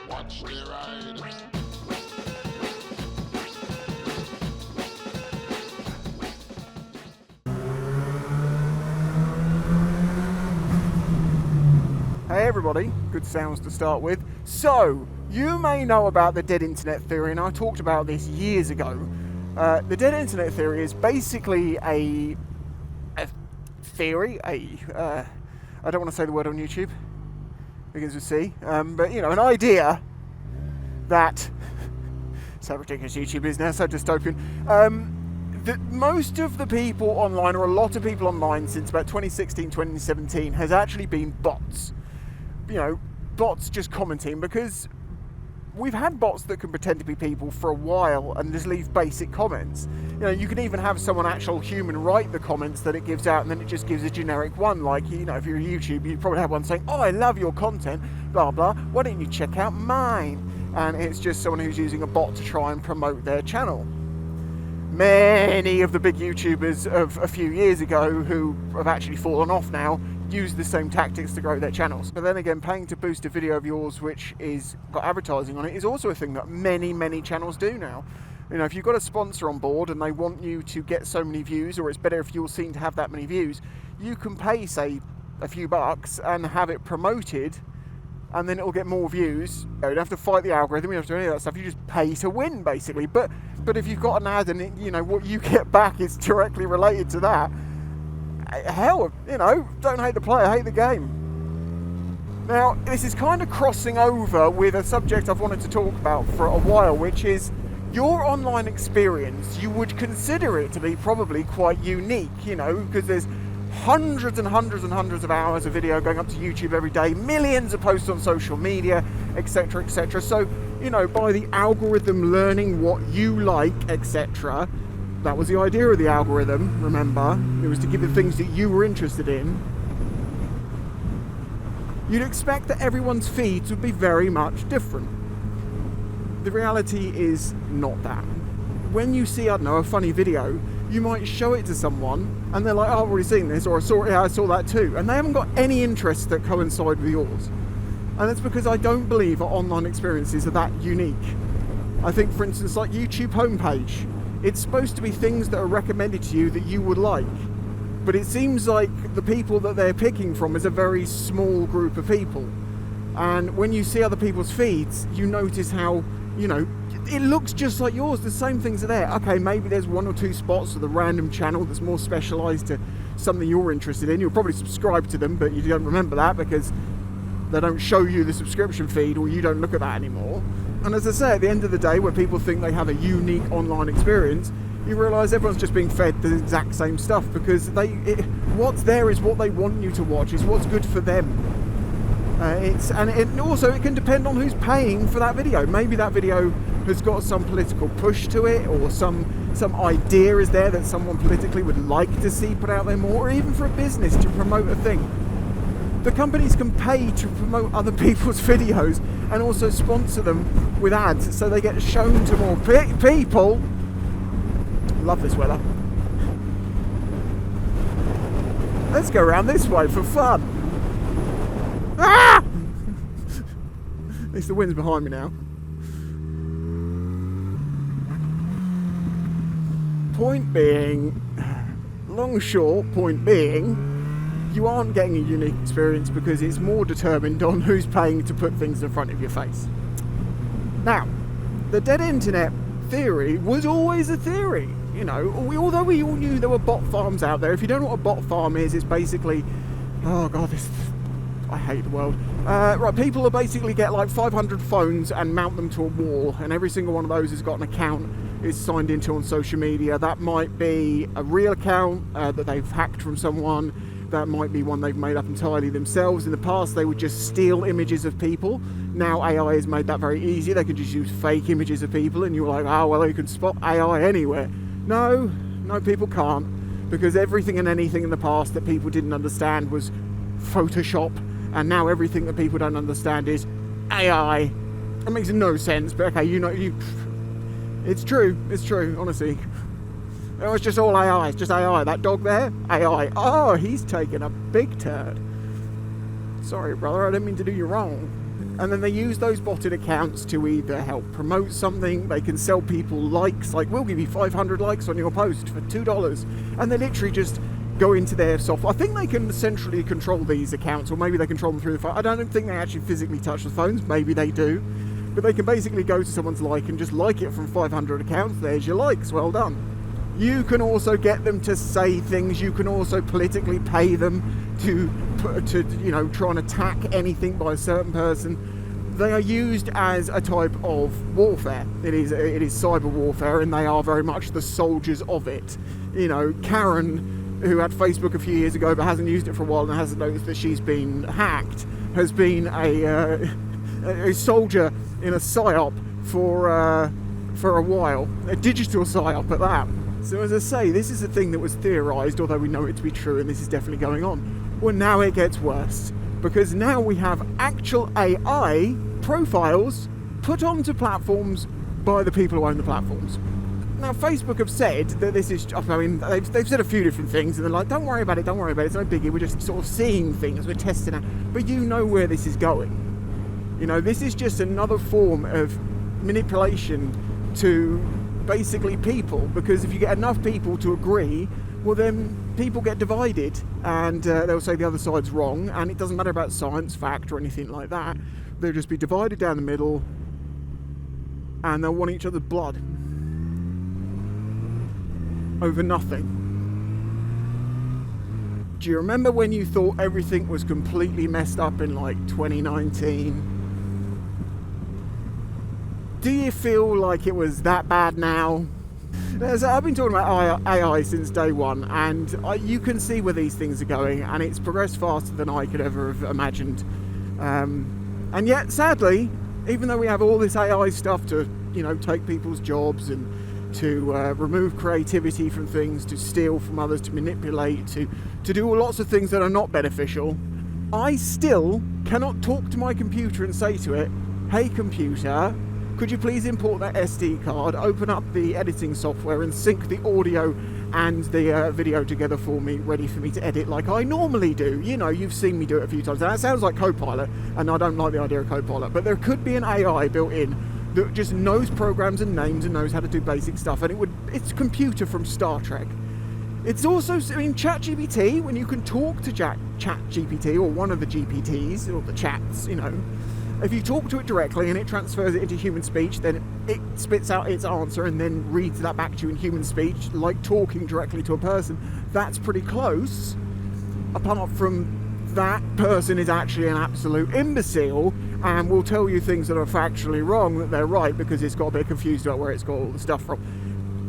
Watch the ride. Hey everybody, good sounds to start with. So, you may know about the dead internet theory, and I talked about this years ago. The dead internet theory is basically a theory, I don't want to say the word on YouTube, begins with C, but you know, an idea that, so ridiculous YouTube is now, so dystopian, that most of the people online, or a lot of people online since about 2016, 2017, has actually been bots. You know, bots just commenting, because we've had bots that can pretend to be people for a while and just leave basic comments. You know, you can even have someone, actual human, write the comments that it gives out, and then it just gives a generic one. Like, you know, if you're a YouTube, you'd probably have one saying, "Oh, I love your content, blah blah, why don't you check out mine?" And it's just someone who's using a bot to try and promote their channel. Many of the big YouTubers of a few years ago, who have actually fallen off now, use the same tactics to grow their channels. But then again, paying to boost a video of yours which is got advertising on it is also a thing that many channels do now. You know, if you've got a sponsor on board and they want you to get so many views, or it's better if you're seen to have that many views, you can pay, say, a few bucks and have it promoted, and then it'll get more views. You don't have to fight the algorithm, you don't have to do any of that stuff, you just pay to win, basically. But if you've got an ad and it, you know, what you get back is directly related to that, hell, you know, don't hate the player, hate the game. Now, this is kind of crossing over with a subject I've wanted to talk about for a while, which is your online experience. You would consider it to be probably quite unique, you know, because there's hundreds and hundreds and hundreds of hours of video going up to YouTube every day, millions of posts on social media, etc, etc. So, you know, by the algorithm learning what you like, etc., that was the idea of the algorithm, remember? It was to give you things that you were interested in. You'd expect that everyone's feeds would be very much different. The reality is not that. When you see, I don't know, a funny video, you might show it to someone and they're like, "Oh, I've already seen this," or I saw that too. And they haven't got any interests that coincide with yours. And that's because I don't believe our online experiences are that unique. I think, for instance, like YouTube homepage, it's supposed to be things that are recommended to you that you would like. But it seems like the people that they're picking from is a very small group of people. And when you see other people's feeds, you notice how, you know, it looks just like yours. The same things are there. Okay, maybe there's one or two spots with a random channel that's more specialised to something you're interested in. You'll probably subscribe to them, but you don't remember that because they don't show you the subscription feed, or you don't look at that anymore. And as I say, at the end of the day, when people think they have a unique online experience, you realise everyone's just being fed the exact same stuff, because what's there is what they want you to watch, is what's good for them. It can depend on who's paying for that video. Maybe that video has got some political push to it, or some idea is there that someone politically would like to see put out there more, or even for a business to promote a thing. The companies can pay to promote other people's videos and also sponsor them with ads, so they get shown to more people. Love this weather. Let's go around this way for fun. Ah! At least the wind's behind me now. Point being, point being, you aren't getting a unique experience because it's more determined on who's paying to put things in front of your face. Now, the dead internet theory was always a theory. You know, although we all knew there were bot farms out there. If you don't know what a bot farm is, it's basically, oh god, I hate the world. Right, people will basically get like 500 phones and mount them to a wall, and every single one of those has got an account it's signed into on social media. That might be a real account that they've hacked from someone. That might be one they've made up entirely themselves. In the past, they would just steal images of people. Now AI has made that very easy. They can just use fake images of people, and you're like, oh, well, you can spot AI anywhere. No, people can't, because everything and anything in the past that people didn't understand was Photoshop, and now everything that people don't understand is AI. It makes no sense, but okay, it's true, honestly. Oh, it's just all AI, it's just AI. That dog there, AI. Oh, he's taken a big turd. Sorry, brother, I didn't mean to do you wrong. And then they use those botted accounts to either help promote something, they can sell people likes, like we'll give you 500 likes on your post for $2, and they literally just go into their software. I think they can centrally control these accounts, or maybe they control them through the phone. I don't think they actually physically touch the phones, maybe they do, but they can basically go to someone's like and just like it from 500 accounts. There's your likes, well done. You can also get them to say things, you can also politically pay them to try and attack anything by a certain person. They are used as a type of warfare. It is cyber warfare, and they are very much the soldiers of it. Karen, who had Facebook a few years ago but hasn't used it for a while and hasn't noticed that she's been hacked, has been a soldier in a psyop for a while, a digital psyop at that. So as I say, this is a thing that was theorised, although we know it to be true, and this is definitely going on. Well, now it gets worse, because now we have actual AI profiles put onto platforms by the people who own the platforms. Now, Facebook have said that this is, they've said a few different things, and they're like, don't worry about it, it's no biggie, we're just sort of seeing things, we're testing it. But you know where this is going. This is just another form of manipulation to basically people, because if you get enough people to agree, well then people get divided, and they'll say the other side's wrong, and it doesn't matter about science, fact, or anything like that. They'll just be divided down the middle, and they'll want each other's blood over nothing. Do you remember when you thought everything was completely messed up in like 2019? Do you feel like it was that bad now? So I've been talking about AI since day one, and you can see where these things are going, and it's progressed faster than I could ever have imagined. And yet, sadly, even though we have all this AI stuff to, take people's jobs and to remove creativity from things, to steal from others, to manipulate, to do lots of things that are not beneficial, I still cannot talk to my computer and say to it, hey computer, could you please import that SD card, open up the editing software and sync the audio and the video together for me, ready for me to edit like I normally do. You've seen me do it a few times. And that sounds like Copilot, and I don't like the idea of Copilot, but there could be an AI built in that just knows programs and names and knows how to do basic stuff, and it's a computer from Star Trek. It's also, ChatGPT, when you can talk to ChatGPT, or one of the GPTs, or the chats, if you talk to it directly and it transfers it into human speech, then it spits out its answer and then reads that back to you in human speech, like talking directly to a person. That's pretty close. Apart from that person is actually an absolute imbecile and will tell you things that are factually wrong that they're right, because it's got a bit confused about where it's got all the stuff from.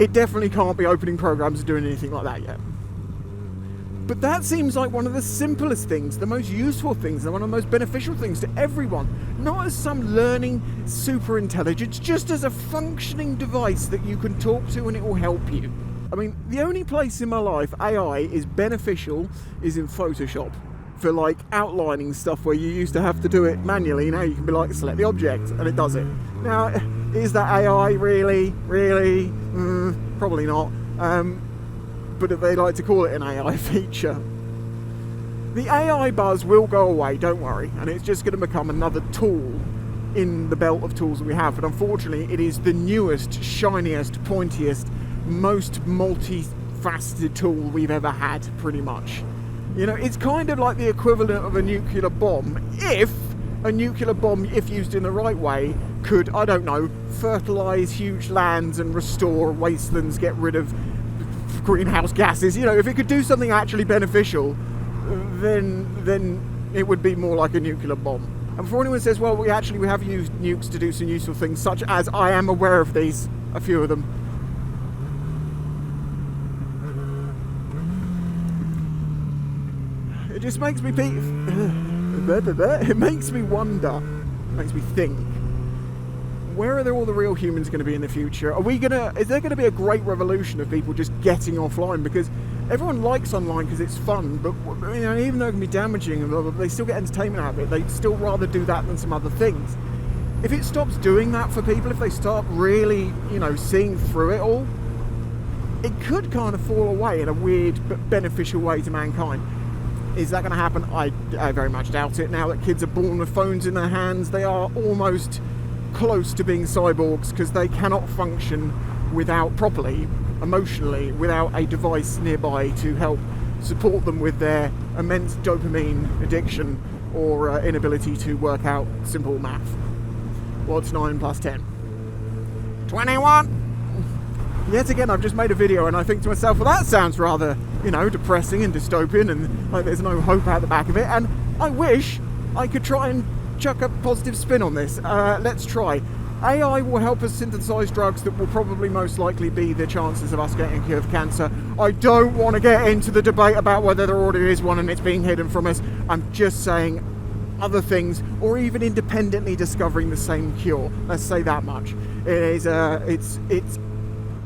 It definitely can't be opening programs or doing anything like that yet. But that seems like one of the simplest things, the most useful things, and one of the most beneficial things to everyone. Not as some learning super intelligence, just as a functioning device that you can talk to and it will help you. The only place in my life AI is beneficial is in Photoshop. For like outlining stuff where you used to have to do it manually, now you can be like, select the object, and it does it. Now, is that AI really? Probably not. But they like to call it an AI feature. The AI buzz will go away, don't worry, and it's just going to become another tool in the belt of tools that we have. But unfortunately, it is the newest, shiniest, pointiest, most multifaceted tool we've ever had, pretty much. It's kind of like the equivalent of a nuclear bomb. If a nuclear bomb, if used in the right way, could, I don't know, fertilise huge lands and restore wastelands, get rid of greenhouse gases. If it could do something actually beneficial, then it would be more like a nuclear bomb. And before anyone says, well, we have used nukes to do some useful things, such as, I am aware of these, a few of them. It just makes me it makes me wonder, makes me think, where are all the real humans going to be in the future? Is there going to be a great revolution of people just getting offline? Because everyone likes online because it's fun, but even though it can be damaging and blah, blah, blah, they still get entertainment out of it. They'd still rather do that than some other things. If it stops doing that for people, if they start really, seeing through it all, it could kind of fall away in a weird but beneficial way to mankind. Is that going to happen? I very much doubt it. Now that kids are born with phones in their hands, they are almost close to being cyborgs because they cannot function properly, emotionally, without a device nearby to help support them with their immense dopamine addiction or inability to work out simple math. What's 9 plus 10? 21! Yet again, I've just made a video and I think to myself, well, that sounds rather, depressing and dystopian and like there's no hope out the back of it, and I wish I could try and chuck a positive spin on this. Let's try. AI will help us synthesize drugs that will probably most likely be the chances of us getting a cure for cancer. I don't want to get into the debate about whether there already is one and it's being hidden from us. I'm just saying other things, or even independently discovering the same cure. Let's say that much.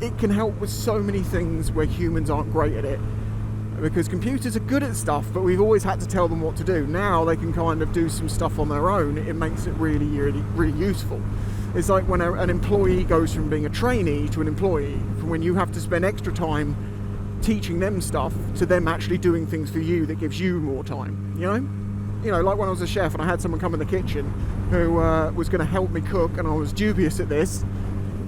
It can help with so many things where humans aren't great at it. Because computers are good at stuff, but we've always had to tell them what to do. Now they can kind of do some stuff on their own. It makes it really, really, really useful. It's like when an employee goes from being a trainee to an employee, from when you have to spend extra time teaching them stuff to them actually doing things for you that gives you more time, like when I was a chef and I had someone come in the kitchen who was going to help me cook, and I was dubious at this,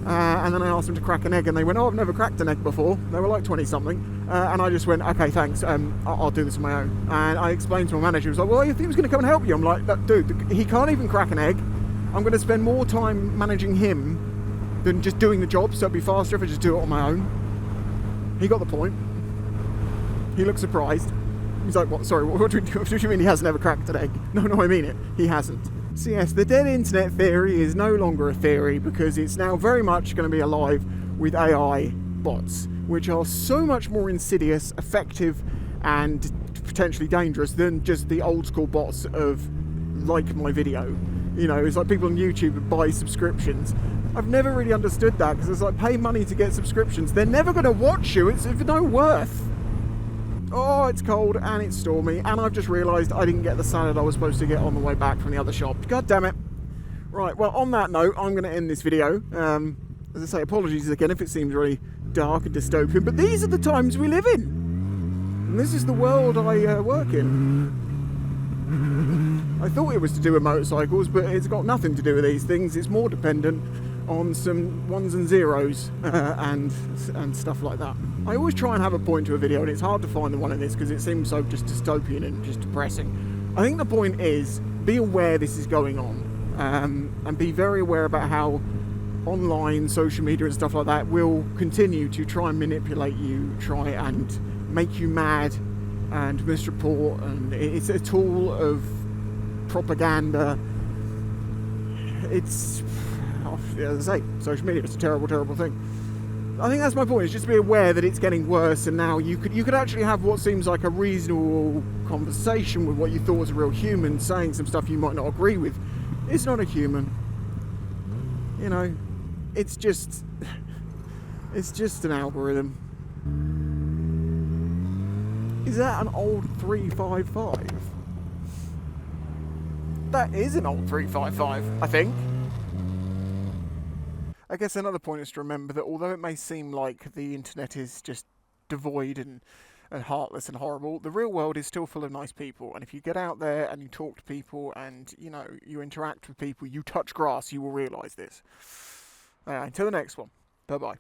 and then I asked them to crack an egg and they went, oh, I've never cracked an egg before. They were like 20 something, and I just went, okay, thanks, I'll do this on my own. And I explained to my manager, he was like, well, he was going to come and help you. I'm like, dude, he can't even crack an egg. I'm going to spend more time managing him than just doing the job, so it'd be faster if I just do it on my own. He got the point. He looked surprised. He's like, what? Sorry, what do you mean he has never cracked an egg? No, I mean it. He hasn't. So yes, the dead internet theory is no longer a theory because it's now very much going to be alive with AI bots, which are so much more insidious, effective, and potentially dangerous than just the old school bots of like my video. It's like people on YouTube that buy subscriptions. I've never really understood that because it's like pay money to get subscriptions. They're never going to watch you. It's of no worth. Oh, it's cold and it's stormy, and I've just realised I didn't get the salad I was supposed to get on the way back from the other shop. God damn it. Right, well, on that note, I'm going to end this video. As I say, apologies again if it seems really dark and dystopian, but these are the times we live in. And this is the world I work in. I thought it was to do with motorcycles, but it's got nothing to do with these things. It's more dependent on some ones and zeros and stuff like that. I always try and have a point to a video, and it's hard to find the one in this because it seems so just dystopian and just depressing. I think the point is, be aware this is going on, and be very aware about how online social media and stuff like that will continue to try and manipulate you, try and make you mad and misreport, and it's a tool of propaganda. It's, as I say, social media is a terrible, terrible thing. I think that's my point, is just to be aware that it's getting worse, and now you could actually have what seems like a reasonable conversation with what you thought was a real human, saying some stuff you might not agree with. It's not a human. It's just an algorithm. Is that an old 355? That is an old 355, I think. I guess another point is to remember that although it may seem like the internet is just devoid and heartless and horrible, the real world is still full of nice people. And if you get out there and you talk to people and, you interact with people, you touch grass, you will realise this. Until the next one. Bye-bye.